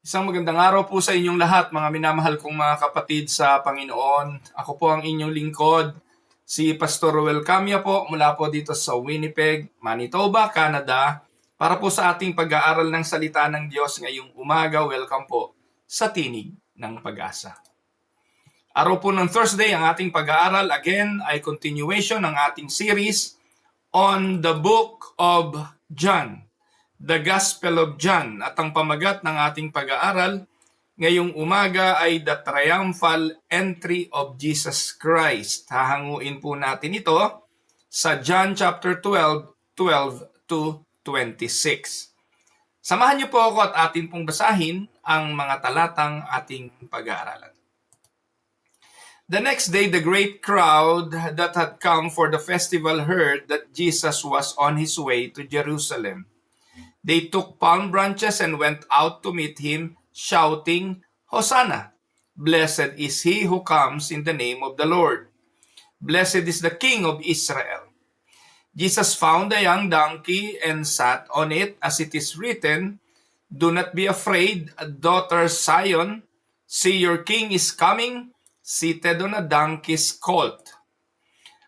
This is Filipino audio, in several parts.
Isang magandang araw po sa inyong lahat, mga minamahal kong mga kapatid sa Panginoon. Ako po ang inyong lingkod, si Pastor Ruel Camia po, mula po dito sa Winnipeg, Manitoba, Canada, para po sa ating pag-aaral ng salita ng Diyos ngayong umaga. Welcome po sa Tinig ng Pag-asa. Araw po ng Thursday, ang ating pag-aaral again ay continuation ng ating series on the Book of John. The Gospel of John, at ang pamagat ng ating pag-aaral ngayong umaga ay The Triumphal Entry of Jesus Christ. Hahanguin po natin ito sa John chapter 12 to 26. Samahan niyo po ako at atin pong basahin ang mga talatang ating pag-aaralan. The next day, the great crowd that had come for the festival heard that Jesus was on his way to Jerusalem. They took palm branches and went out to meet him, shouting, Hosanna! Blessed is he who comes in the name of the Lord. Blessed is the King of Israel. Jesus found a young donkey and sat on it, as it is written, Do not be afraid, daughter Zion. See, your king is coming, seated on a donkey's colt.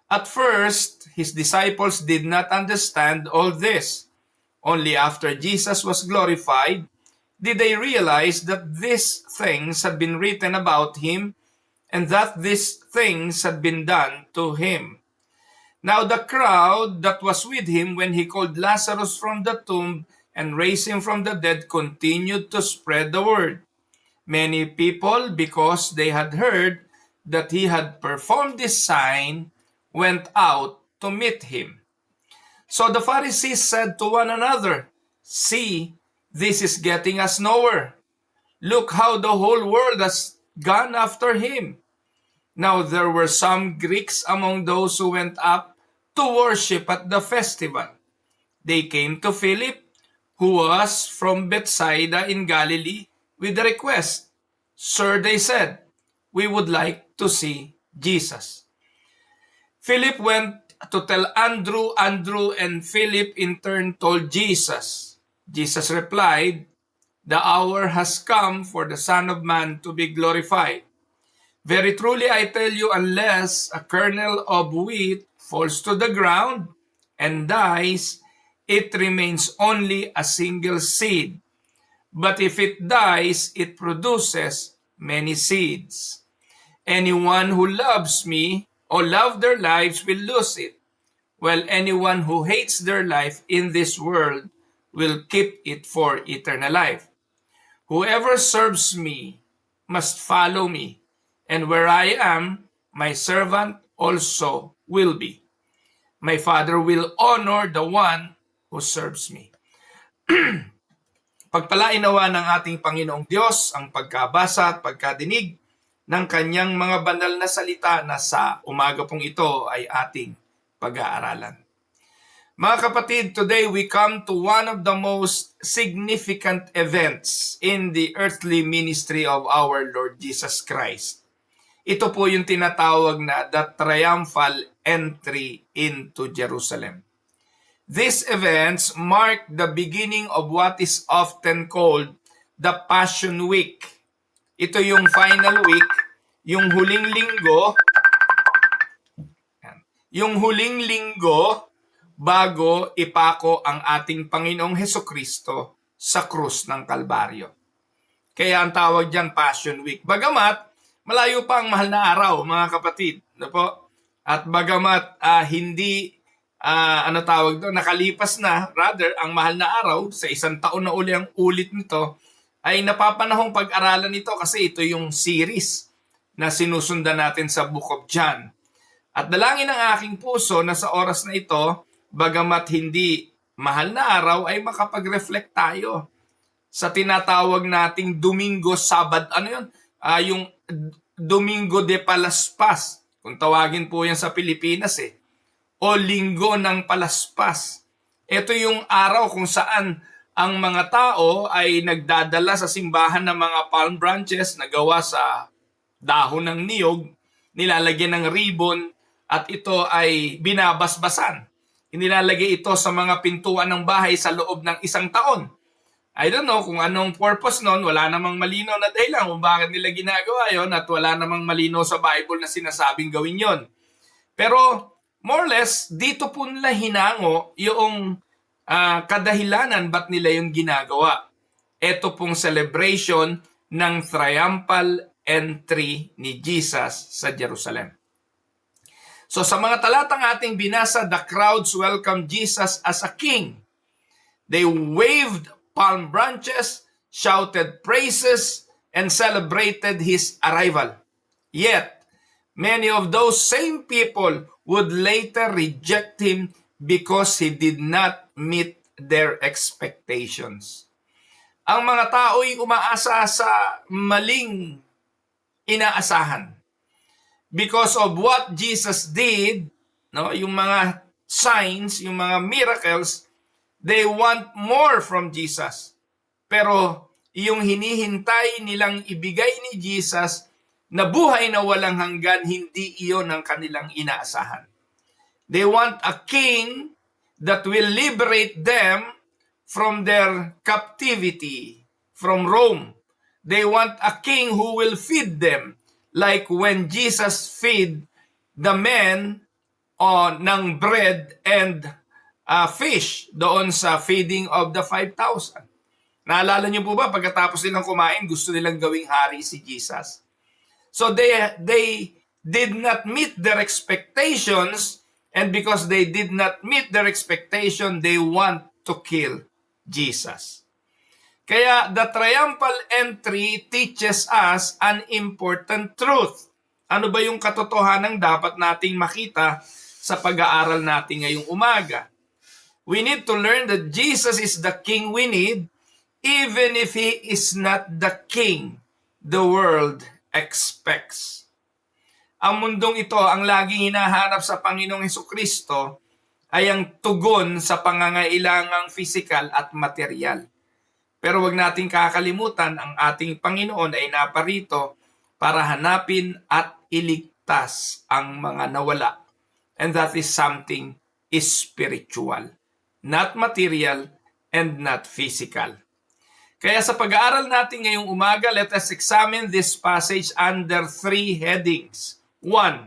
At first, his disciples did not understand all this. Only after Jesus was glorified did they realize that these things had been written about him and that these things had been done to him. Now the crowd that was with him when he called Lazarus from the tomb and raised him from the dead continued to spread the word. Many people, because they had heard that he had performed this sign, went out to meet him. So the Pharisees said to one another, See, this is getting us nowhere. Look how the whole world has gone after him. Now there were some Greeks among those who went up to worship at the festival. They came to Philip, who was from Bethsaida in Galilee, with the request. Sir, they said, we would like to see Jesus. Philip went to tell Andrew. Andrew and Philip in turn told Jesus. Jesus replied, The hour has come for the Son of Man to be glorified. Very truly I tell you, unless a kernel of wheat falls to the ground and dies, it remains only a single seed. But if it dies, it produces many seeds. Anyone who loves me or love their lives will lose it, while anyone who hates their life in this world will keep it for eternal life. Whoever serves me must follow me, and where I am, my servant also will be. My Father will honor the one who serves me. Pagpalain nawa ng ating Panginoong Diyos ang pagkabasa at pagkadinig ng kanyang mga banal na salita na sa umaga pong ito ay ating pag-aaralan. Mga kapatid, today we come to one of the most significant events in the earthly ministry of our Lord Jesus Christ. Ito po yung tinatawag na the triumphal entry into Jerusalem. These events mark the beginning of what is often called the Passion Week. Ito yung final week, yung huling linggo bago ipako ang ating Panginoong Hesukristo sa krus ng Kalbaryo. Kaya ang tawag diyan Passion Week. Bagamat malayo pa ang mahal na araw, mga kapatid, no po? At bagamat hindi nakalipas na, rather ang mahal na araw sa isang taon na uli ang ulit nito, ay napapanahong pag-aralan nito kasi ito yung series na sinusundan natin sa Book of John. At dalangin ng aking puso na sa oras na ito, bagamat hindi mahal na araw, ay makapag-reflect tayo sa tinatawag nating Domingo Sabad. Ano yun? Yung Domingo de Palaspas. Kung tawagin po yan sa Pilipinas o Linggo ng Palaspas. Ito yung araw kung saan ang mga tao ay nagdadala sa simbahan ng mga palm branches na gawa sa dahon ng niyog, nilalagyan ng ribbon, at ito ay binabasbasan. Inilalagay ito sa mga pintuan ng bahay sa loob ng isang taon I don't know kung anong purpose nun. Wala namang malinaw na dahilan kung bakit nila ginagawa yon at wala namang malinaw sa Bible na sinasabing gawin yon. Pero more or less, dito po nila hinango yung kadahilanan ba't nila yung ginagawa. Ito pong celebration ng triumphal entry ni Jesus sa Jerusalem. So sa mga talatang ating binasa, the crowds welcomed Jesus as a king. They waved palm branches, shouted praises, and celebrated his arrival. Yet, many of those same people would later reject him because he did not meet their expectations. Ang mga tao'y umaasa sa maling inaasahan. Because of what Jesus did, no, yung mga signs, yung mga miracles, they want more from Jesus. Pero yung hinihintay nilang ibigay ni Jesus na buhay na walang hanggan, hindi iyon ang kanilang inaasahan. They want a king that will liberate them from their captivity from Rome. They want a king who will feed them like when Jesus feed the men ng bread and fish doon sa feeding of the 5,000. Naalala niyo po ba, pagkatapos nilang kumain, gusto nilang gawing hari si Jesus. So they did not meet their expectations, and because they did not meet their expectation, they want to kill Jesus. Kaya the triumphal entry teaches us an important truth. Ano ba yung katotohanan dapat nating makita sa pag-aaral natin ngayong umaga? We need to learn that Jesus is the King we need, even if He is not the King the world expects. Ang mundong ito, ang laging hinahanap sa Panginoong Hesukristo ay ang tugon sa pangangailangang pisikal at material. Pero wag nating kakalimutan, ang ating Panginoon ay naparito para hanapin at iligtas ang mga nawala. And that is something spiritual, not material and not physical. Kaya sa pag-aaral natin ngayong umaga, let us examine this passage under 3 headings. 1,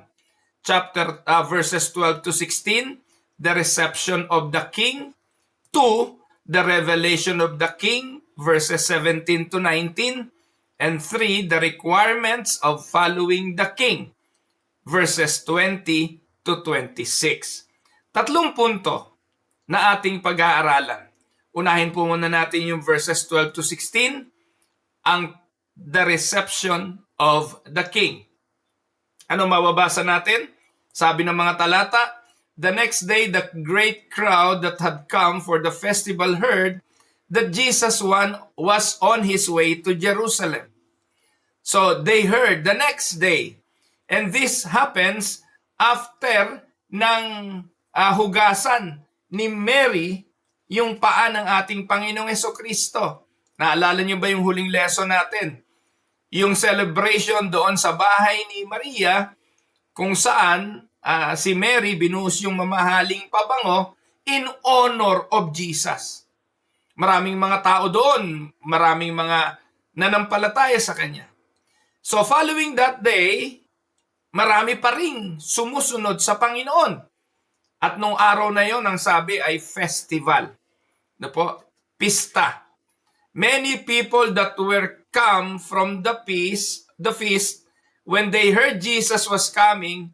verses 12 to 16, the reception of the king. 2, the revelation of the king, verses 17 to 19. And 3, the requirements of following the king, verses 20 to 26. Tatlong punto na ating pag-aaralan. Unahin po muna natin yung verses 12 to 16, the reception of the king. Ano mababasa natin? Sabi ng mga talata, the next day the great crowd that had come for the festival heard that Jesus was on his way to Jerusalem. So they heard the next day. And this happens after ng hugasan ni Mary yung paa ng ating Panginoong Hesukristo. Naalala niyo ba yung huling lesson natin? Yung celebration doon sa bahay ni Maria, kung saan si Mary binuhos yung mamahaling pabango in honor of Jesus. Maraming mga tao doon, maraming mga nanampalataya sa kanya. So following that day, marami pa rin sumusunod sa Panginoon. At nung araw na yon, ang sabi ay festival. Ano po? Pista. Many people that were come from the feast, when they heard Jesus was coming,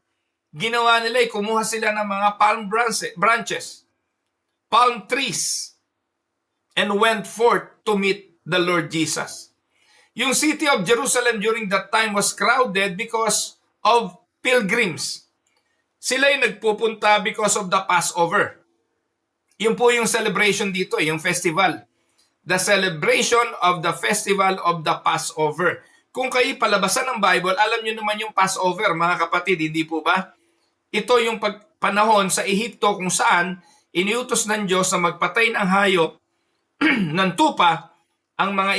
ginawa nila, kumuha sila ng mga palm branches, palm trees, and went forth to meet the Lord Jesus. Yung city of Jerusalem during that time was crowded because of pilgrims. Sila'y nagpupunta because of the Passover. Yun po yung celebration dito, yung festival. The celebration of the festival of the Passover. Kung kayo palabasan ng Bible, alam nyo naman yung Passover, mga kapatid, hindi po ba? Ito yung panahon sa Ehipto kung saan iniutos ng Diyos na magpatay ng hayop ng tupa ang mga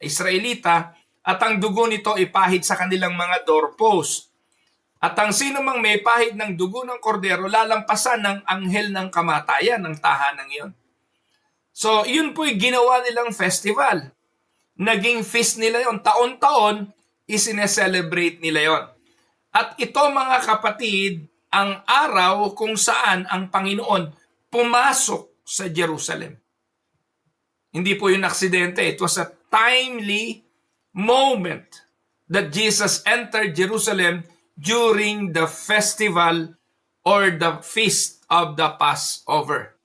Israelita, at ang dugo nito ipahid sa kanilang mga doorpost. At ang sino mang may pahid ng dugo ng kordero, lalampasan ng anghel ng kamatayan ng tahanang iyon. So, yun po'y ginawa nilang festival. Naging feast nila yon. Taon-taon, isineselebrate nila yon. At ito mga kapatid, ang araw kung saan ang Panginoon pumasok sa Jerusalem. Hindi po yun aksidente. It was a timely moment that Jesus entered Jerusalem during the festival or the feast of the Passover.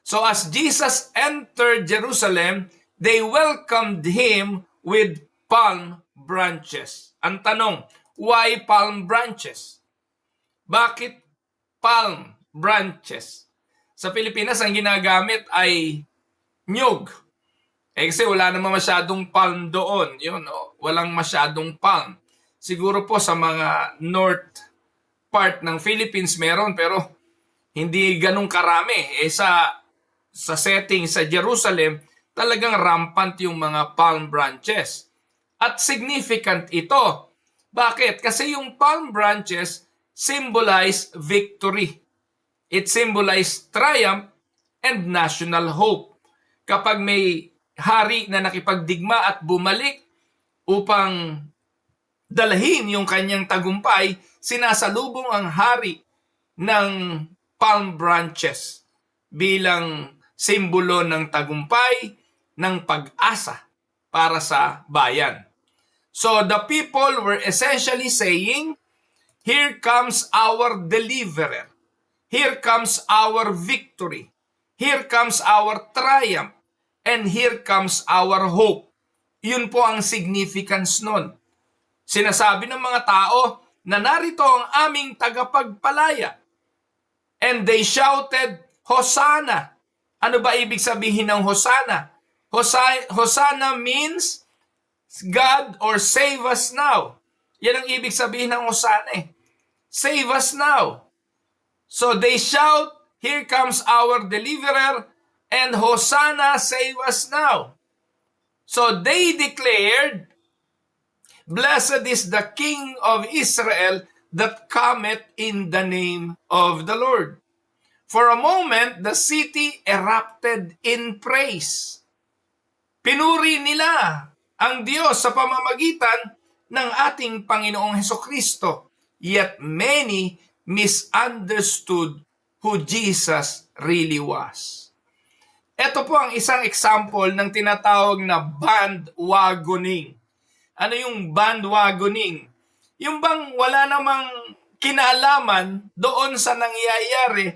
So as Jesus entered Jerusalem, they welcomed him with palm branches. Ang tanong, why palm branches? Bakit palm branches? Sa Pilipinas, ang ginagamit ay nyug. Kasi wala naman masyadong palm doon. Yun, walang masyadong palm. Siguro po sa mga north part ng Philippines meron, pero hindi ganun karami. Sa setting sa Jerusalem, talagang rampant yung mga palm branches. At significant ito. Bakit? Kasi yung palm branches symbolize victory. It symbolize triumph and national hope. Kapag may hari na nakipagdigma at bumalik upang dalhin yung kanyang tagumpay, sinasalubong ang hari ng palm branches bilang simbolo ng tagumpay, ng pag-asa para sa bayan. So the people were essentially saying, here comes our deliverer. Here comes our victory. Here comes our triumph. And here comes our hope. Yun po ang significance nun. Sinasabi ng mga tao na narito ang aming tagapagpalaya. And they shouted, Hosanna. Ano ba ibig sabihin ng Hosanna? Hosanna means God or save us now. Yan ang ibig sabihin ng Hosanna eh. Save us now. So they shout, here comes our deliverer, and Hosanna, save us now. So they declared, blessed is the King of Israel that cometh in the name of the Lord. For a moment, the city erupted in praise. Pinuri nila ang Diyos sa pamamagitan ng ating Panginoong Hesukristo. Yet many misunderstood who Jesus really was. Ito po ang isang example ng tinatawag na bandwagoning. Ano yung bandwagoning? Yung bang wala namang kinalaman doon sa nangyayari,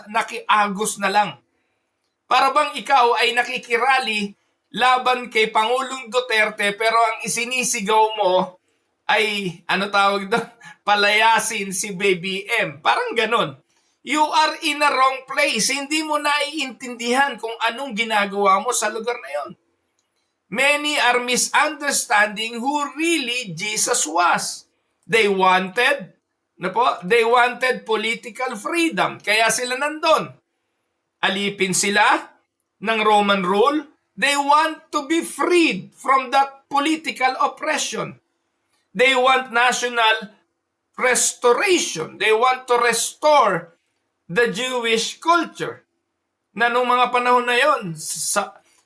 nakiagos na lang. Para bang ikaw ay nakikirali laban kay Pangulong Duterte pero ang isinisigaw mo ay, ano tawag doon? Palayasin si Baby M. Parang ganon. You are in a wrong place. Hindi mo naiintindihan kung anong ginagawa mo sa lugar na yon. Many are misunderstanding who really Jesus was. They wanted political freedom. Kaya sila nandun. Alipin sila ng Roman rule. They want to be freed from that political oppression. They want national restoration. They want to restore the Jewish culture. Na nung mga panahon na yon,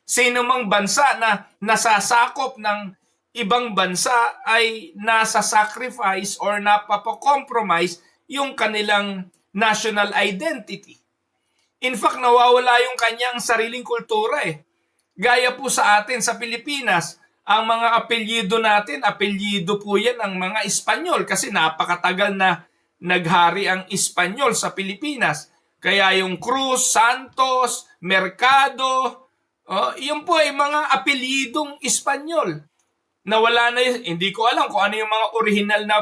sino mang bansa na nasasakop ng ibang bansa ay nasa-sacrifice or napapakompromise yung kanilang national identity. In fact, nawawala yung kanyang sariling kultura eh. Gaya po sa atin sa Pilipinas, ang mga apelyido natin, apelyido po yan ng mga Espanyol kasi napakatagal na naghari ang Espanyol sa Pilipinas. Kaya yung Cruz, Santos, Mercado, yun po ay mga apelyidong Espanyol. Nawala na yun. Hindi ko alam kung ano yung mga original na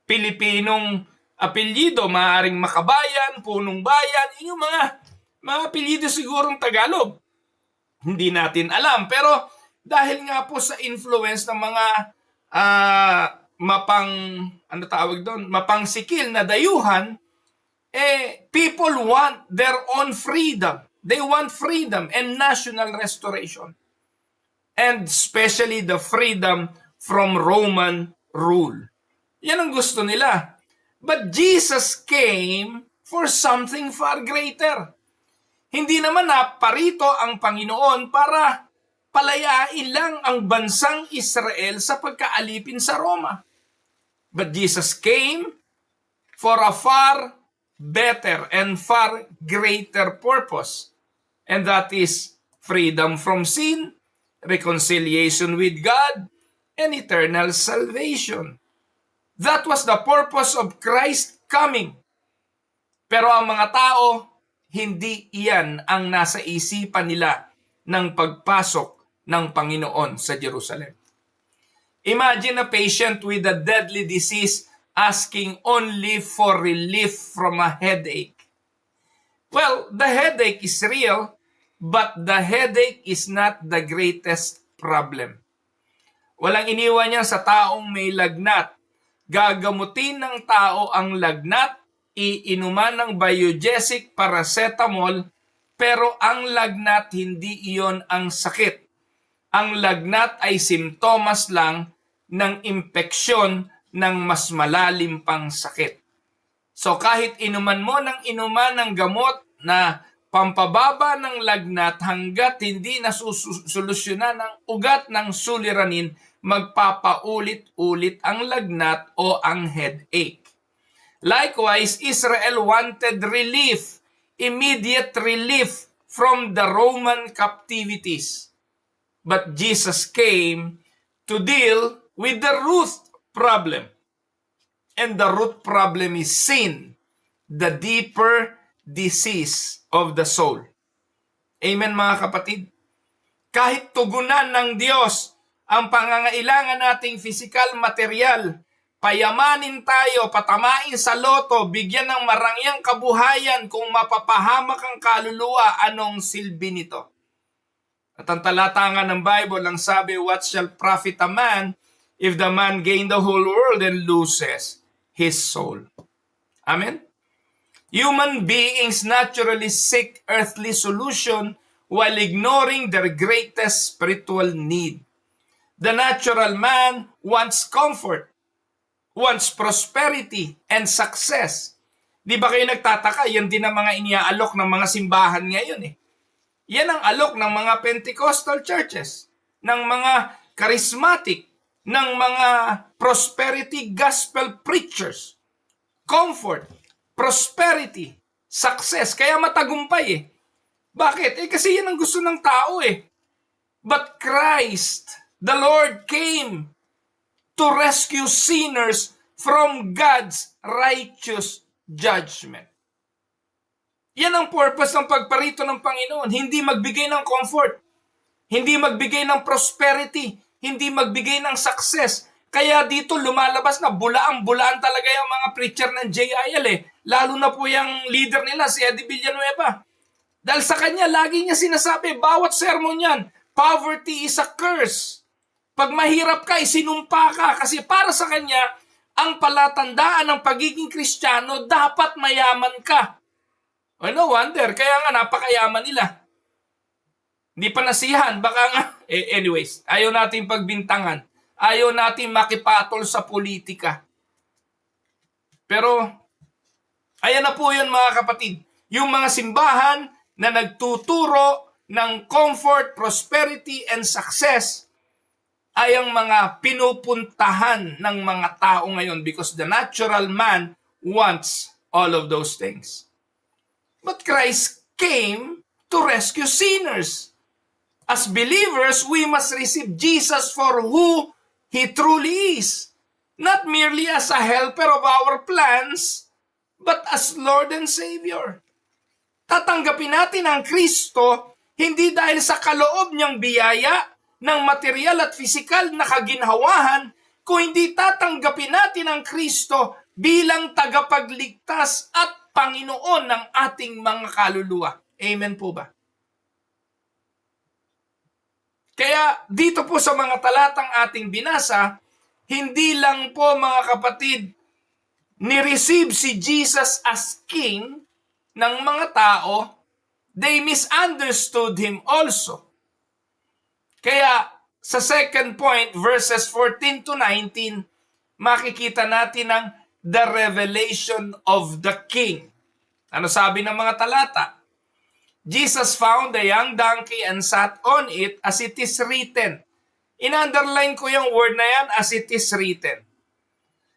Pilipinong apelyido. Maaaring Makabayan, Punong Bayan, yun yung mga apelyido sigurong Tagalog. Hindi natin alam. Pero dahil nga po sa influence ng mga mapangsikil na dayuhan, people want their own freedom. They want freedom and national restoration. And especially the freedom from Roman rule. Yan ang gusto nila. But Jesus came for something far greater. Hindi naman naparito ang Panginoon para palayain lang ang bansang Israel sa pagkaalipin sa Roma. But Jesus came for a far better and far greater purpose. And that is freedom from sin, reconciliation with God, and eternal salvation. That was the purpose of Christ coming. Pero ang mga tao, hindi iyan ang nasa isipan nila ng pagpasok ng Panginoon sa Jerusalem. Imagine a patient with a deadly disease asking only for relief from a headache. Well, the headache is real, but the headache is not the greatest problem. Walang iniwan niya sa taong may lagnat. Gagamutin ng tao ang lagnat, iinuman ng biogesic paracetamol, pero ang lagnat hindi iyon ang sakit. Ang lagnat ay simptomas lang ng impeksyon ng mas malalim pang sakit. So kahit inuman mo ng gamot na pampababa ng lagnat hanggat hindi nasusolusyonan ng ugat ng suliranin, magpapaulit-ulit ang lagnat o ang headache. Likewise, Israel wanted relief, immediate relief from the Roman captivities. But Jesus came to deal with the root problem. And the root problem is sin, the deeper disease of the soul. Amen mga kapatid? Kahit tugunan ng Diyos ang pangangailangan nating physical material, payamanin tayo, patamain sa loto, bigyan ng marangyang kabuhayan kung mapapahamak ang kaluluwa, anong silbi nito? At ang talatangan ng Bible ang sabi, what shall profit a man if the man gain the whole world and loses his soul? Amen? Human beings naturally seek earthly solution while ignoring their greatest spiritual need. The natural man wants comfort, wants prosperity and success. Di ba kayo nagtataka? Yan din ang mga iniaalok ng mga simbahan ngayon eh. Yan ang alok ng mga Pentecostal churches, ng mga charismatic, ng mga prosperity gospel preachers. Comfort, prosperity, success. Kaya matagumpay eh. Bakit? Kasi yan ang gusto ng tao eh. But Christ, the Lord, came to rescue sinners from God's righteous judgment. Yan ang purpose ng pagparito ng Panginoon. Hindi magbigay ng comfort. Hindi magbigay ng prosperity. Hindi magbigay ng success. Kaya dito lumalabas na bulaan talaga yung mga preacher ng JIL eh. Lalo na po yung leader nila, si Eddie Villanueva. Dahil sa kanya, lagi niya sinasabi, bawat sermon yan, poverty is a curse. Pag mahirap ka, isinumpa ka. Kasi para sa kanya, ang palatandaan ng pagiging Kristiyano, dapat mayaman ka. Oh, no wonder, kaya nga napakayaman nila. Hindi pa nasihan, baka nga. Anyways, ayaw natin pagbintangan. Ayaw natin makipatol sa politika. Pero, ayan na po yun mga kapatid. Yung mga simbahan na nagtuturo ng comfort, prosperity, and success ay ang mga pinupuntahan ng mga tao ngayon because the natural man wants all of those things. But Christ came to rescue sinners. As believers, we must receive Jesus for who He truly is. Not merely as a helper of our plans, but as Lord and Savior. Tatanggapin natin ang Kristo hindi dahil sa kaloob niyang biyaya ng material at pisikal na kaginhawahan, kung hindi tatanggapin natin ang Kristo bilang tagapagligtas at Panginoon ng ating mga kaluluwa. Amen po ba? Kaya dito po sa mga talatang ating binasa, hindi lang po mga kapatid, ni-receive si Jesus as King ng mga tao, they misunderstood Him also. Kaya sa second point, verses 14 to 19, makikita natin ang the revelation of the King. Ano sabi ng mga talata? Jesus found a young donkey and sat on it as it is written. In-underline ko yung word na yan, as it is written.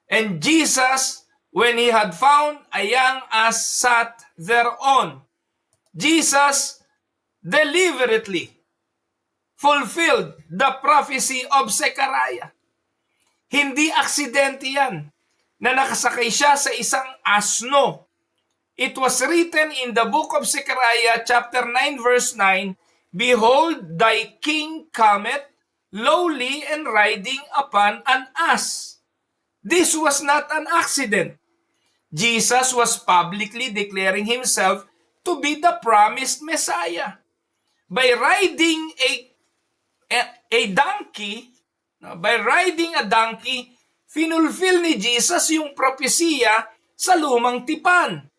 And Jesus, when he had found a young ass, sat thereon. Jesus deliberately fulfilled the prophecy of Zechariah. Hindi aksidente yan na nakasakay siya sa isang asno. It was written in the book of Zechariah chapter 9 verse 9, Behold, thy king cometh, lowly and riding upon an ass. This was not an accident. Jesus was publicly declaring himself to be the promised Messiah. By riding a donkey, finulfill ni Jesus yung propesiya sa lumang tipan.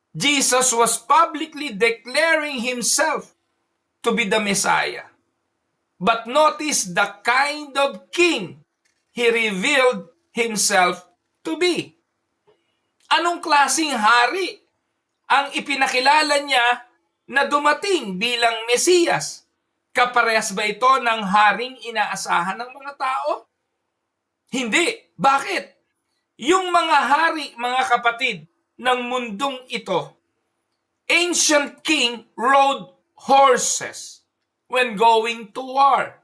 Jesus was publicly declaring himself to be the Messiah. But notice the kind of king he revealed himself to be. Anong klaseng hari ang ipinakilala niya na dumating bilang Mesiyas? Kaparehas ba ito ng haring inaasahan ng mga tao? Hindi. Bakit? Yung mga hari, mga kapatid, ng mundong ito, ancient king rode horses when going to war.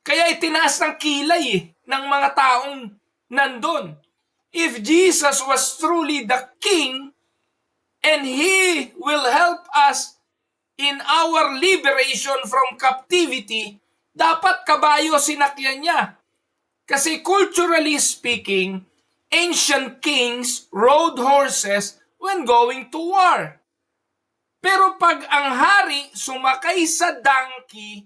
Kaya itinaas ng kilay ng mga taong nandun. If Jesus was truly the king and he will help us in our liberation from captivity, dapat kabayo sinakyan niya. Kasi culturally speaking, ancient kings rode horses when going to war. Pero pag ang hari sumakay sa donkey,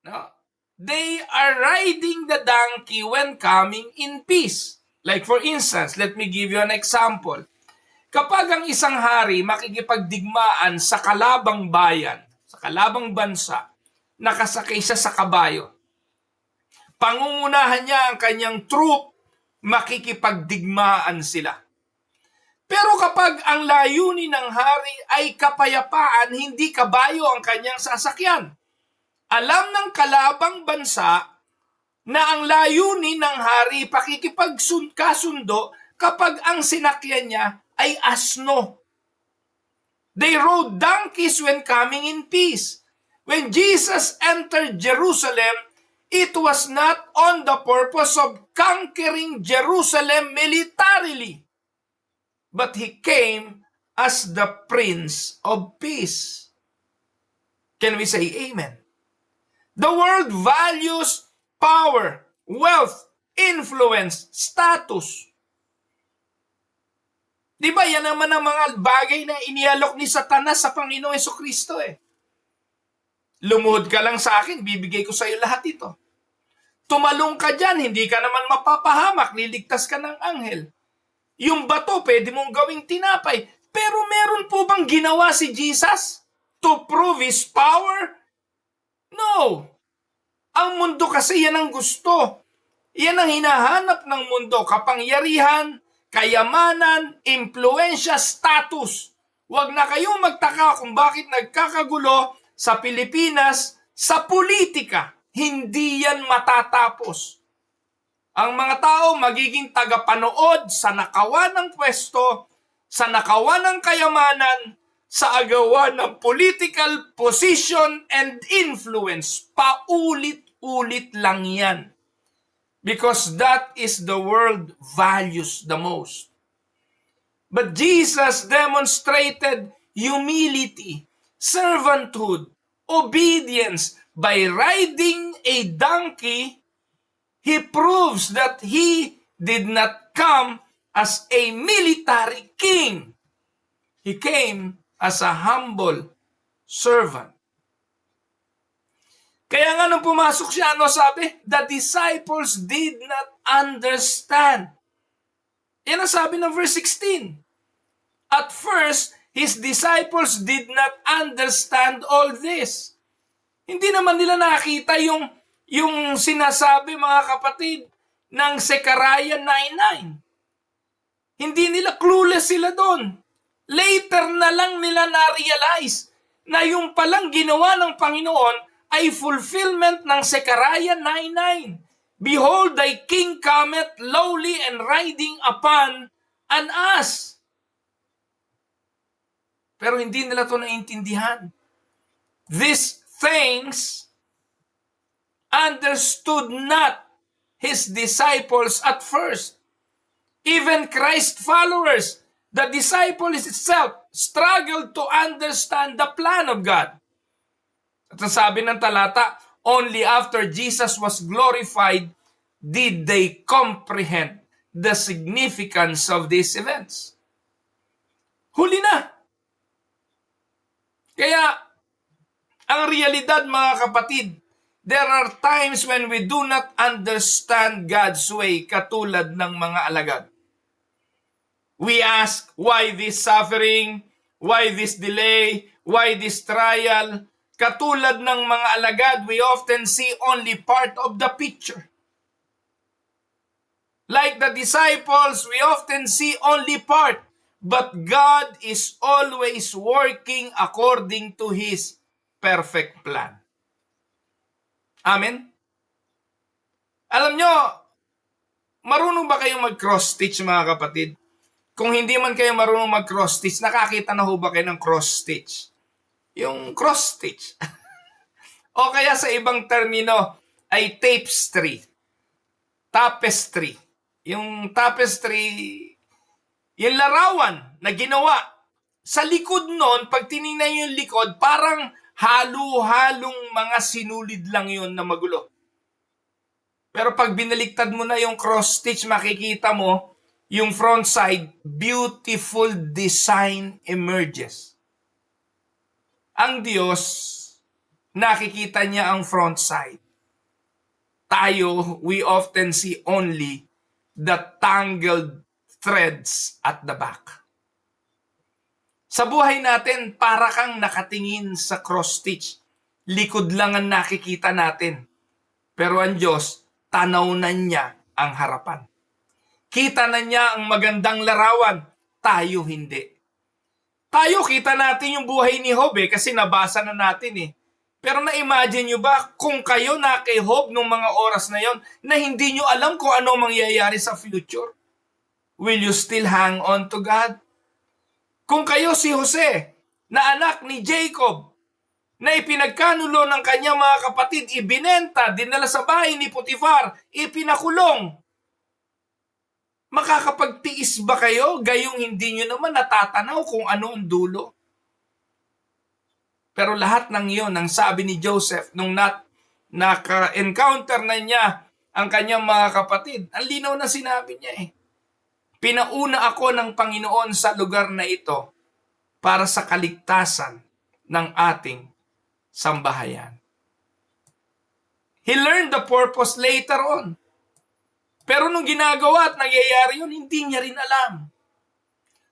no, they are riding the donkey when coming in peace. Like for instance, let me give you an example. Kapag ang isang hari makikipagdigmaan sa kalabang bayan, sa kalabang bansa, nakasakay siya sa kabayo, pangungunahan niya ang kanyang troop, makikipagdigmaan sila. Pero kapag ang layunin ng hari ay kapayapaan, hindi kabayo ang kanyang sasakyan. Alam ng kalabang bansa na ang layunin ng hari pakikipagkasundo kapag ang sinakyan niya ay asno. They rode donkeys when coming in peace. When Jesus entered Jerusalem, it was not on the purpose of conquering Jerusalem militarily, but he came as the Prince of Peace. Can we say amen? The world values power, wealth, influence, status. Di ba yan naman ang mga bagay na inialok ni Satanas sa Panginoong Jesucristo eh. Lumuhod ka lang sa akin, bibigay ko sa iyo lahat ito. Tumalong ka dyan, hindi ka naman mapapahamak, liligtas ka ng anghel. Yung bato, pwede mong gawing tinapay. Pero meron po bang ginawa si Jesus to prove His power? No. Ang mundo kasi yan ang gusto. Yan ang hinahanap ng mundo. Kapangyarihan, kayamanan, impluensya, status. Huwag na kayong magtaka kung bakit nagkakagulo sa Pilipinas sa politika. Hindi yan matatapos. Ang mga tao magiging tagapanood sa nakawan ng pwesto, sa nakawan ng kayamanan, sa agawan ng political position and influence. Paulit-ulit lang yan. Because that is the world values the most. But Jesus demonstrated humility, servanthood, obedience. By riding a donkey, He proves that He did not come as a military king. He came as a humble servant. Kaya nga nung pumasok siya, ano sabi? The disciples did not understand. Yan ang sabi ng verse 16. At first, His disciples did not understand all this. Hindi naman nila nakita yung sinasabi, mga kapatid, ng Zechariah 9:9. Hindi nila, clueless sila doon. Later na lang nila na-realize na yung palang ginawa ng Panginoon ay fulfillment ng Zechariah 9:9. Behold, thy king cometh lowly and riding upon an ass. Pero hindi nila ito naintindihan. These things understood not his disciples at first. Even Christ followers, the disciples itself, struggled to understand the plan of God. At sabi ng talata, only after Jesus was glorified did they comprehend the significance of these events. Huli na. Kaya, ang realidad mga kapatid, there are times when we do not understand God's way katulad ng mga alagad. We ask, why this suffering? Why this delay? Why this trial? Katulad ng mga alagad, we often see only part of the picture. Like the disciples, we often see only part. But God is always working according to His perfect plan. Amen? Alam nyo, marunong ba kayong mag-cross-stitch mga kapatid? Kung hindi man kayo marunong mag-cross-stitch, nakakita na ho ba kayo ng cross-stitch? Yung cross-stitch. O kaya sa ibang termino ay tapestry. Tapestry. Yung tapestry, yung larawan na ginawa. Sa likod nun, pag tinignan yung likod, parang halo-halong mga sinulid lang yun na magulo. Pero pag binaliktad mo na yung cross-stitch, makikita mo, yung front side, beautiful design emerges. Ang Diyos, nakikita niya ang front side. Tayo, we often see only the tangled threads at the back. Sa buhay natin, para kang nakatingin sa cross-stitch. Likod lang ang nakikita natin. Pero ang Diyos, tanaw na niya ang harapan. Kita na niya ang magandang larawan. Tayo hindi. Tayo, kita natin yung buhay ni Job kasi nabasa na natin eh. Pero na-imagine nyo ba kung kayo na kay Job nung mga oras na yon na hindi nyo alam kung ano mangyayari sa future? Will you still hang on to God? Kung kayo si Jose, na anak ni Jacob, na ipinagkanulo ng kanyang mga kapatid, ibinenta, dinala sa bahay ni Potifar, ipinakulong, makakapagtiis ba kayo gayong hindi nyo naman natatanaw kung ano ang dulo? Pero lahat ng iyon, ang sabi ni Joseph, nung naka-encounter na niya ang kanyang mga kapatid, ang linaw na sinabi niya eh. Pinauna ako ng Panginoon sa lugar na ito para sa kaligtasan ng ating sambahayan. He learned the purpose later on. Pero nung ginagawa at nangyayari yun, hindi niya rin alam.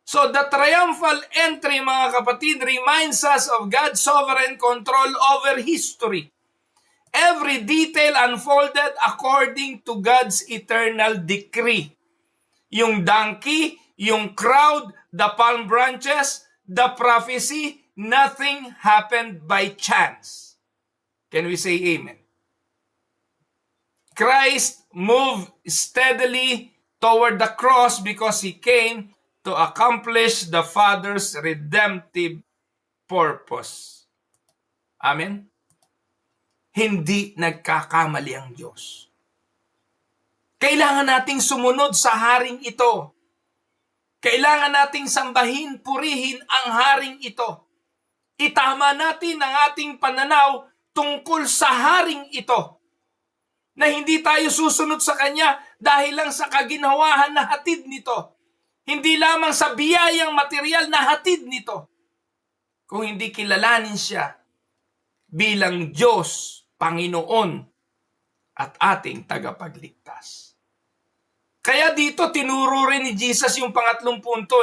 So the triumphal entry, mga kapatid, reminds us of God's sovereign control over history. Every detail unfolded according to God's eternal decree. Yung donkey, yung crowd, the palm branches, the prophecy, nothing happened by chance. Can we say amen? Christ moved steadily toward the cross because He came to accomplish the Father's redemptive purpose. Amen? Hindi nagkakamali ang Diyos. Kailangan nating sumunod sa haring ito. Kailangan nating sambahin, purihin ang haring ito. Itama natin ang ating pananaw tungkol sa haring ito. Na hindi tayo susunod sa Kanya dahil lang sa kaginhawahan na hatid nito. Hindi lamang sa biyayang material na hatid nito. Kung hindi kilalanin siya bilang Diyos, Panginoon, at ating tagapagligtas. Kaya dito tinuro rin ni Jesus yung pangatlong punto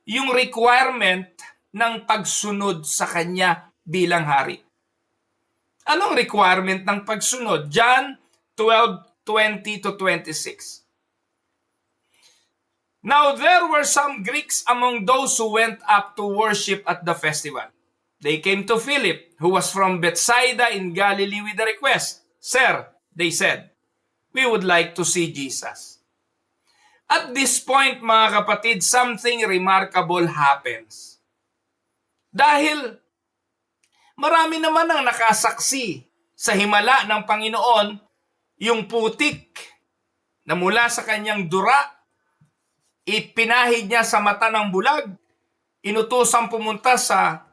yung requirement ng pagsunod sa Kanya bilang hari. Anong requirement ng pagsunod? John 12:20-26. Now there were some Greeks among those who went up to worship at the festival. They came to Philip, who was from Bethsaida in Galilee, with a request. Sir, they said, we would like to see Jesus. At this point, mga kapatid, something remarkable happens. Dahil marami naman ang nakasaksi sa himala ng Panginoon, yung putik na mula sa kanyang dura, ipinahid niya sa mata ng bulag, inutusang pumunta sa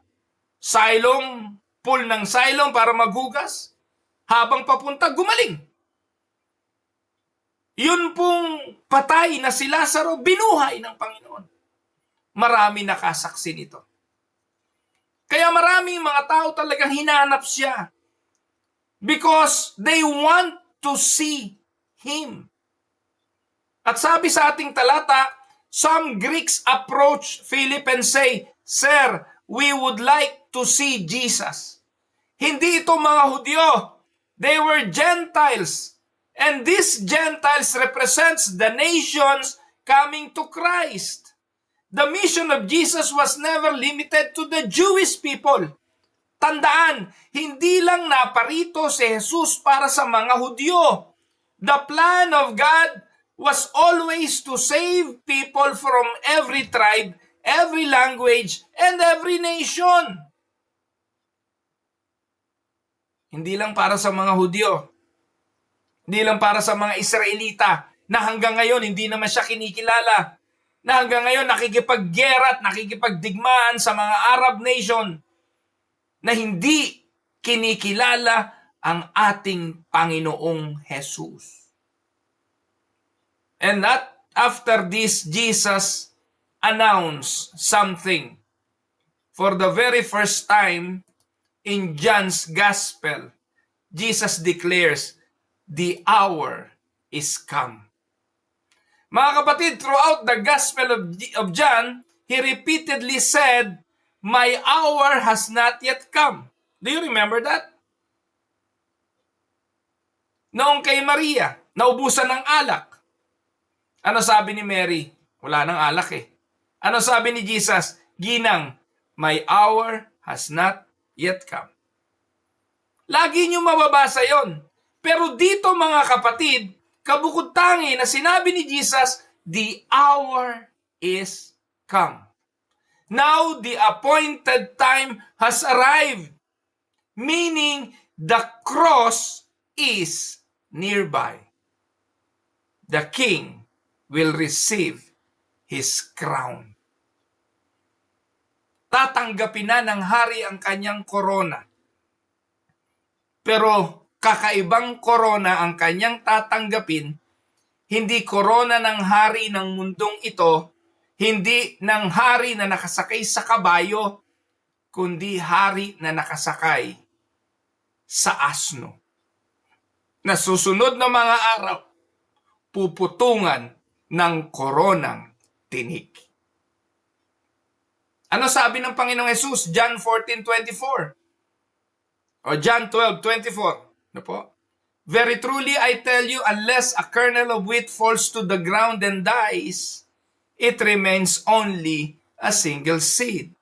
pool ng Siloam para maghugas, habang papunta, gumaling. Yun pong patay na si Lazaro, binuhay ng Panginoon. Marami nakasaksi nito. Kaya maraming mga tao talagang hinanap siya because they want to see Him. At sabi sa ating talata, some Greeks approach Philip and say, Sir, we would like to see Jesus. Hindi ito mga Hudyo. They were Gentiles. And these Gentiles represents the nations coming to Christ. The mission of Jesus was never limited to the Jewish people. Tandaan, hindi lang naparito si Jesus para sa mga Hudyo. The plan of God was always to save people from every tribe, every language, and every nation. Hindi lang para sa mga Hudyo. Hindi lang para sa mga Israelita na hanggang ngayon hindi naman siya kinikilala. Na hanggang ngayon nakikipaggera at nakikipagdigmaan sa mga Arab nation na hindi kinikilala ang ating Panginoong Jesus. And that after this, Jesus announced something. For the very first time in John's Gospel, Jesus declares, the hour is come. Mga kapatid, throughout the Gospel of John, he repeatedly said, my hour has not yet come. Do you remember that? Noong kay Maria, naubusan ng alak. Ano sabi ni Mary? Wala nang alak eh. Ano sabi ni Jesus? Ginang, my hour has not yet come. Lagi niyo mababasa yon. Pero dito mga kapatid, kabukod tangi na sinabi ni Jesus, the hour is come. Now the appointed time has arrived, meaning the cross is nearby. The king will receive his crown. Tatanggapin na ng hari ang kanyang korona. Pero kakaibang korona ang kanyang tatanggapin, hindi korona ng hari ng mundong ito, hindi ng hari na nakasakay sa kabayo, kundi hari na nakasakay sa asno. Na susunod na mga araw, puputungan ng koronang tinik. Ano sabi ng Panginoong Hesus? John 14:24 o John 12:24. Ano po? Very truly I tell you, unless a kernel of wheat falls to the ground and dies, it remains only a single seed.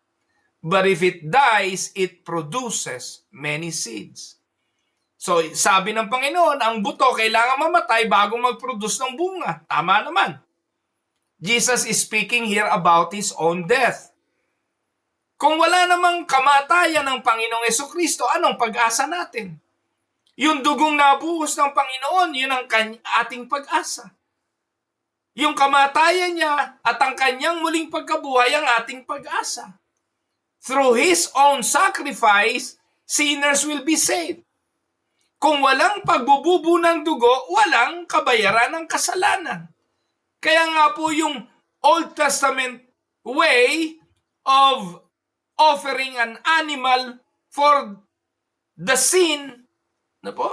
But if it dies, it produces many seeds. So, sabi ng Panginoon, ang buto kailangan mamatay bago mag-produce ng bunga. Tama naman. Jesus is speaking here about His own death. Kung wala namang kamatayan ng Panginoong Jesucristo, anong pag-asa natin? Yung dugong nabuhos ng Panginoon, yun ang ating pag-asa. Yung kamatayan niya at ang kanyang muling pagkabuhay ang ating pag-asa. Through His own sacrifice, sinners will be saved. Kung walang pagbububo ng dugo, walang kabayaran ng kasalanan. Kaya nga po yung Old Testament way of offering an animal for the sin, na po,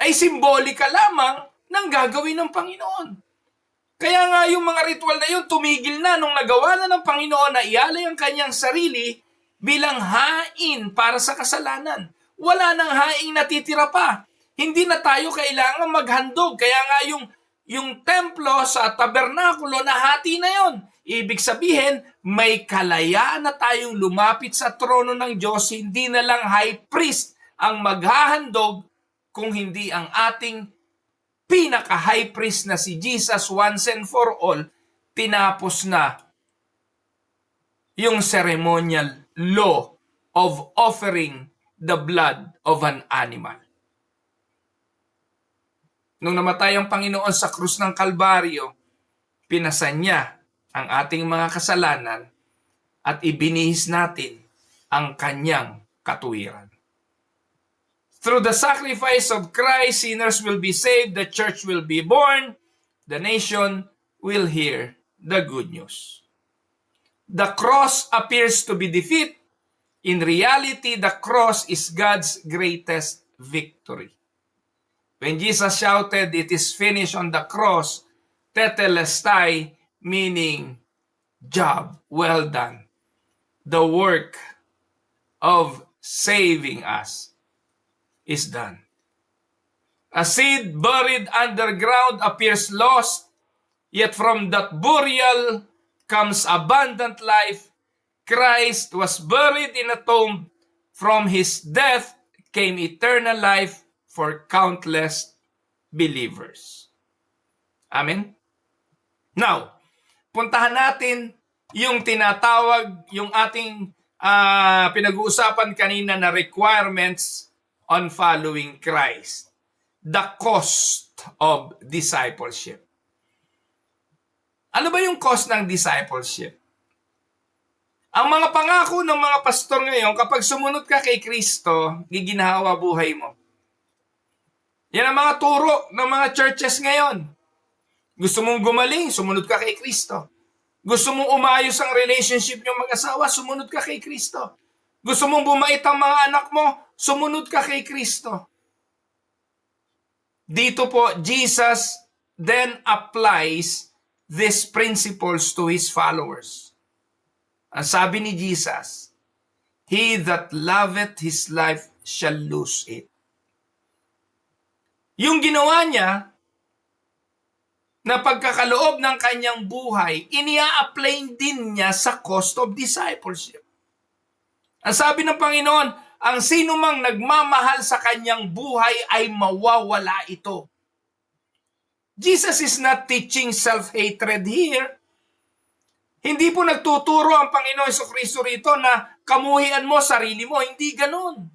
ay simbolika lamang ng gagawin ng Panginoon. Kaya nga yung mga ritual na yun, tumigil na nung nagawa na ng Panginoon na ialay ang kanyang sarili bilang hain para sa kasalanan. Wala nang haing natitira pa. Hindi na tayo kailangan maghandog. Kaya nga yung templo sa tabernakulo, nahati na yon. Ibig sabihin, may kalayaan na tayong lumapit sa trono ng Diyos, hindi na lang high priest ang maghahandog, kung hindi ang ating pinaka-high priest na si Jesus once and for all, tinapos na yung ceremonial law of offering the blood of an animal. Nung namatay ang Panginoon sa krus ng Kalbaryo, pinasan niya ang ating mga kasalanan at ibinihis natin ang kanyang katuwiran. Through the sacrifice of Christ, sinners will be saved, the church will be born, the nation will hear the good news. The cross appears to be defeat. In reality, the cross is God's greatest victory. When Jesus shouted, "It is finished" on the cross, tetelestai, meaning job well done. The work of saving us is done. A seed buried underground appears lost, yet from that burial comes abundant life. Christ was buried in a tomb. From his death came eternal life for countless believers. Amen? Now, puntahan natin yung tinatawag, yung ating pinag-uusapan kanina na requirements on following Christ. The cost of discipleship. Ano ba yung cost ng discipleship? Ang mga pangako ng mga pastor ngayon, kapag sumunod ka kay Kristo, giginhawa buhay mo. Yan ang mga turo ng mga churches ngayon. Gusto mong gumaling, sumunod ka kay Kristo. Gusto mong umayos ang relationship ng mag-asawa, sumunod ka kay Kristo. Gusto mong bumait ang mga anak mo, sumunod ka kay Kristo. Dito po, Jesus then applies these principles to his followers. Ang sabi ni Jesus, "He that loveth his life shall lose it." Yung ginawa niya, na pagkakaloob ng kanyang buhay, inia-apply din niya sa cost of discipleship. Ang sabi ng Panginoon, ang sino mang nagmamahal sa kanyang buhay ay mawawala ito. Jesus is not teaching self-hatred here. Hindi po nagtuturo ang Panginoon Jesucristo rito na kamuhian mo sarili mo. Hindi ganun.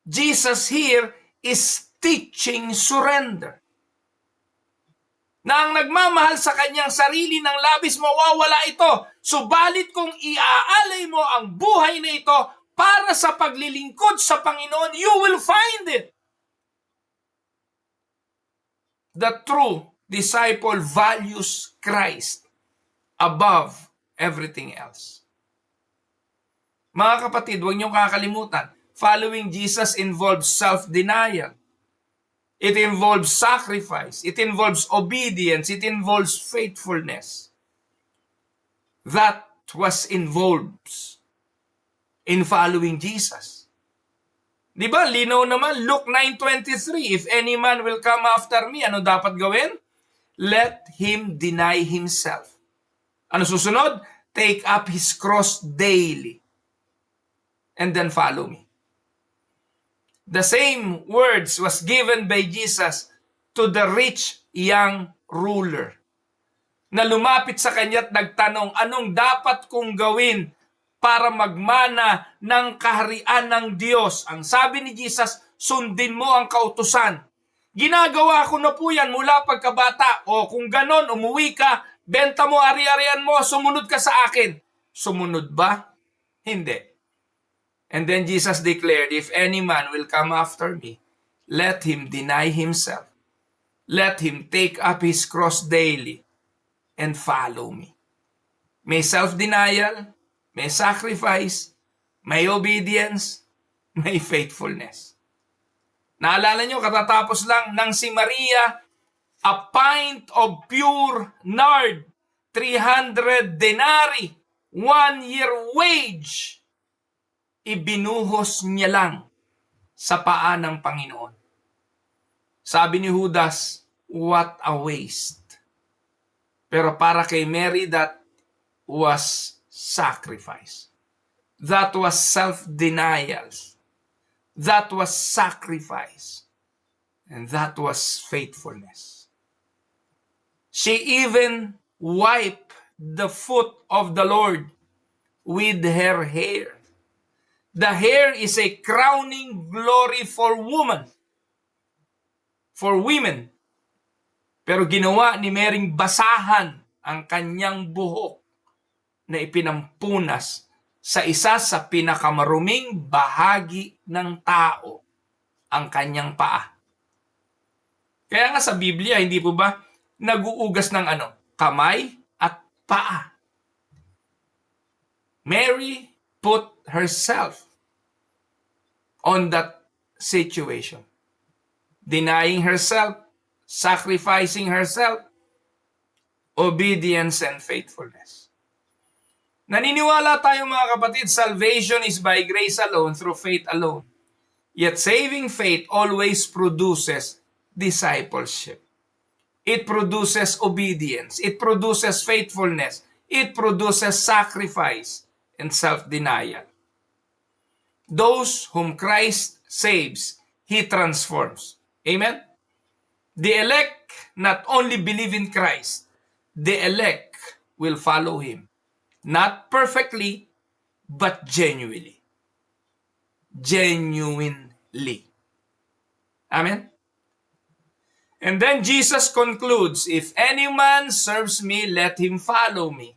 Jesus here is teaching surrender. Na ang nagmamahal sa kanyang sarili ng labis, mawawala ito. Subalit kung iaalay mo ang buhay na ito para sa paglilingkod sa Panginoon, you will find it. The true disciple values Christ above everything else. Mga kapatid, huwag niyong kakalimutan, following Jesus involves self-denial. It involves sacrifice. It involves obedience. It involves faithfulness. That was involved in following Jesus. Di ba? Linaw naman, Luke 9:23, "If any man will come after me," ano dapat gawin? "Let him deny himself." Ano susunod? "Take up his cross daily and then follow me." The same words was given by Jesus to the rich young ruler na lumapit sa kanya at nagtanong, "Anong dapat kong gawin para magmana ng kaharian ng Diyos?" Ang sabi ni Jesus, "Sundin mo ang kautusan." "Ginagawa ko na po yan mula pagkabata." O kung ganon, umuwi ka, benta mo, ari-arian mo, sumunod ka sa akin. Sumunod ba? Hindi. And then Jesus declared, "If any man will come after me, let him deny himself. Let him take up his cross daily and follow me." May self-denial, may sacrifice, may obedience, may faithfulness. Naalala nyo, katatapos lang ng si Maria, a pint of pure nard, 300 denarii, 1 year wage, ibinuhos niya lang sa paa ng Panginoon. Sabi ni Judas, what a waste. Pero para kay Mary, that was sacrifice. That was self-denial. That was sacrifice. And that was faithfulness. She even wiped the foot of the Lord with her hair. The hair is a crowning glory for women. Pero ginawa ni Maryng basahan ang kanyang buhok na ipinampunas sa isa sa pinakamaruming bahagi ng tao, ang kanyang paa. Kaya nga sa Biblia, hindi po ba, naguugas ng kamay at paa. Mary put herself on that situation. Denying herself, sacrificing herself, obedience and faithfulness. Naniniwala tayo mga kapatid, salvation is by grace alone, through faith alone. Yet saving faith always produces discipleship. It produces obedience. It produces faithfulness. It produces sacrifice and self-denial. Those whom Christ saves, He transforms. Amen? The elect not only believe in Christ, the elect will follow Him. Not perfectly, but genuinely. Genuinely. Amen? And then Jesus concludes, if any man serves me, let him follow me.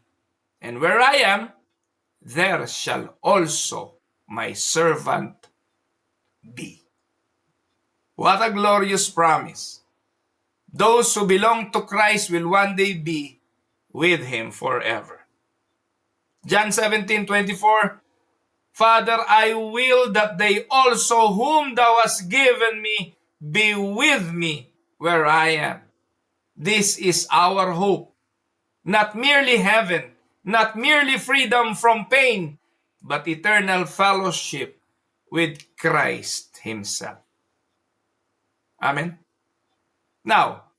And where I am, there shall also my servant be. What a glorious promise. Those who belong to Christ will one day be with Him forever. John 17:24, Father, I will that they also whom thou hast given me be with me where I am. This is our hope. Not merely heaven, not merely freedom from pain, but eternal fellowship with Christ Himself. Amen? Now,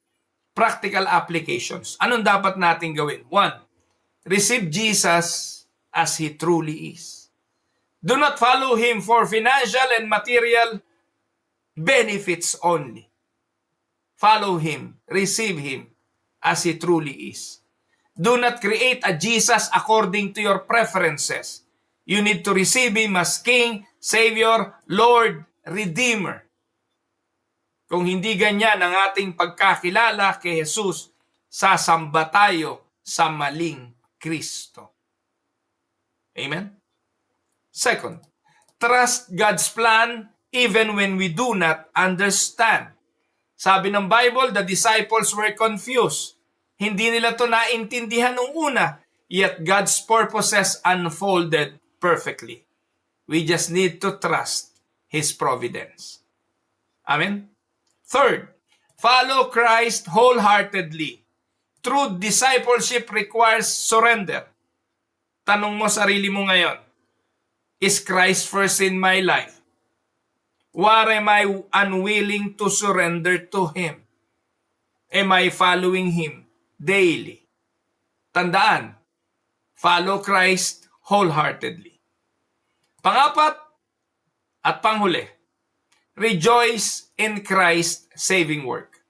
practical applications. Anong dapat natin gawin? 1, receive Jesus as He truly is. Do not follow Him for financial and material benefits only. Follow Him, receive Him as He truly is. Do not create a Jesus according to your preferences. You need to receive Him as King, Savior, Lord, Redeemer. Kung hindi ganyan ang ating pagkakilala kay Jesus, sasamba tayo sa maling Kristo. Amen? 2, trust God's plan even when we do not understand. Sabi ng Bible, the disciples were confused. Hindi nila to naintindihan nung una, yet God's purposes unfolded perfectly. We just need to trust His providence. Amen? 3, follow Christ wholeheartedly. True discipleship requires surrender. Tanong mo sarili mo ngayon, is Christ first in my life? Or am I unwilling to surrender to Him? Am I following Him daily? Tandaan, follow Christ wholeheartedly. 4 at panghuli, rejoice in Christ's saving work.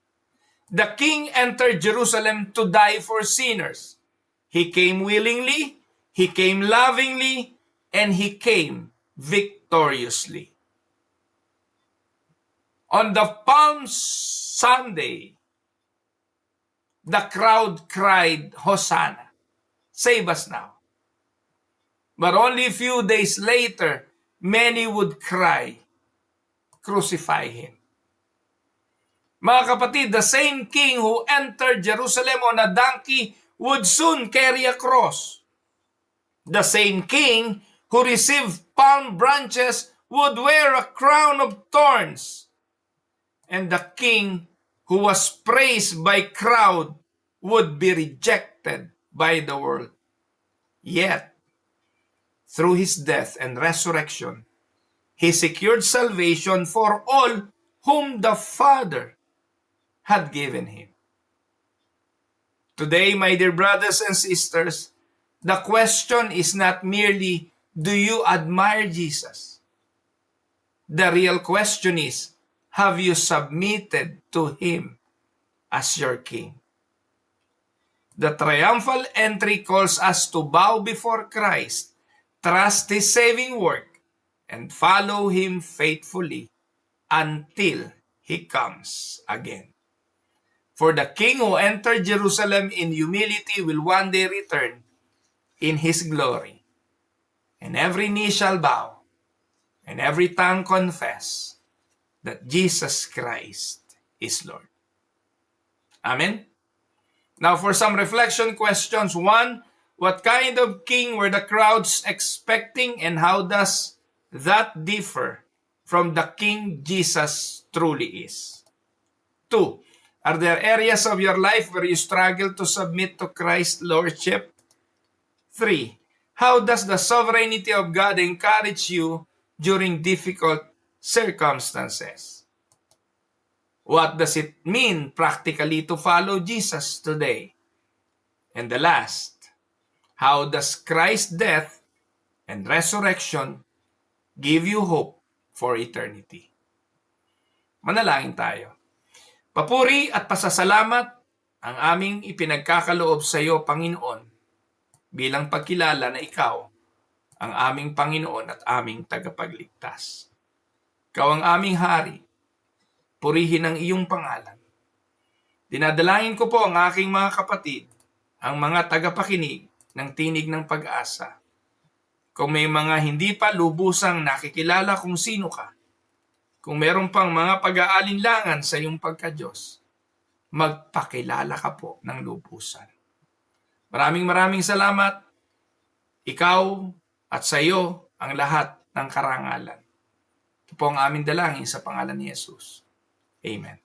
The King entered Jerusalem to die for sinners. He came willingly, He came lovingly, and He came victoriously. On the Palm Sunday, the crowd cried, Hosanna, save us now. But only a few days later, many would cry, crucify Him. Mga kapatid, the same king who entered Jerusalem on a donkey would soon carry a cross. The same king who received palm branches would wear a crown of thorns. And the king who was praised by crowd would be rejected by the world. Yet, through His death and resurrection, He secured salvation for all whom the Father had given him. Today, my dear brothers and sisters, the question is not merely, do you admire Jesus? The real question is, have you submitted to him as your king? The triumphal entry calls us to bow before Christ, trust his saving work, and follow him faithfully until he comes again. For the king who entered Jerusalem in humility will one day return in his glory, and every knee shall bow, and every tongue confess that Jesus Christ is Lord. Amen? Now for some reflection questions. 1, what kind of king were the crowds expecting, and how does that differ from the king Jesus truly is? 2, are there areas of your life where you struggle to submit to Christ's lordship? 3, how does the sovereignty of God encourage you during difficult circumstances? What does it mean practically to follow Jesus today? And the last, how does Christ's death and resurrection give you hope for eternity? Manalangin tayo. Papuri at pasasalamat ang aming ipinagkakaloob sa iyo, Panginoon, bilang pagkilala na ikaw ang aming Panginoon at aming tagapagligtas. Ikaw ang aming hari. Purihin ang iyong pangalan. Dinadalangin ko po ang aking mga kapatid, ang mga tagapakinig ng Tinig ng Pag-asa. Kung may mga hindi pa lubusang nakikilala kung sino ka, kung meron pang mga pag-aalinlangan sa iyong pagka-Diyos, magpakilala ka po ng lubusan. Maraming salamat. Ikaw at sa iyo ang lahat ng karangalan. Ito po ang aming dalangin sa pangalan ni Jesus. Amen.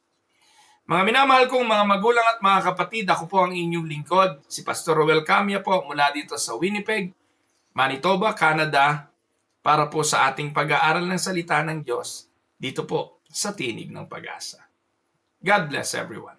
Mga minamahal kong mga magulang at mga kapatid, ako po ang inyong lingkod, si Pastor Roel Camia po mula dito sa Winnipeg, Manitoba, Canada, para po sa ating pag-aaral ng salita ng Diyos dito po sa Tinig ng Pag-asa. God bless everyone.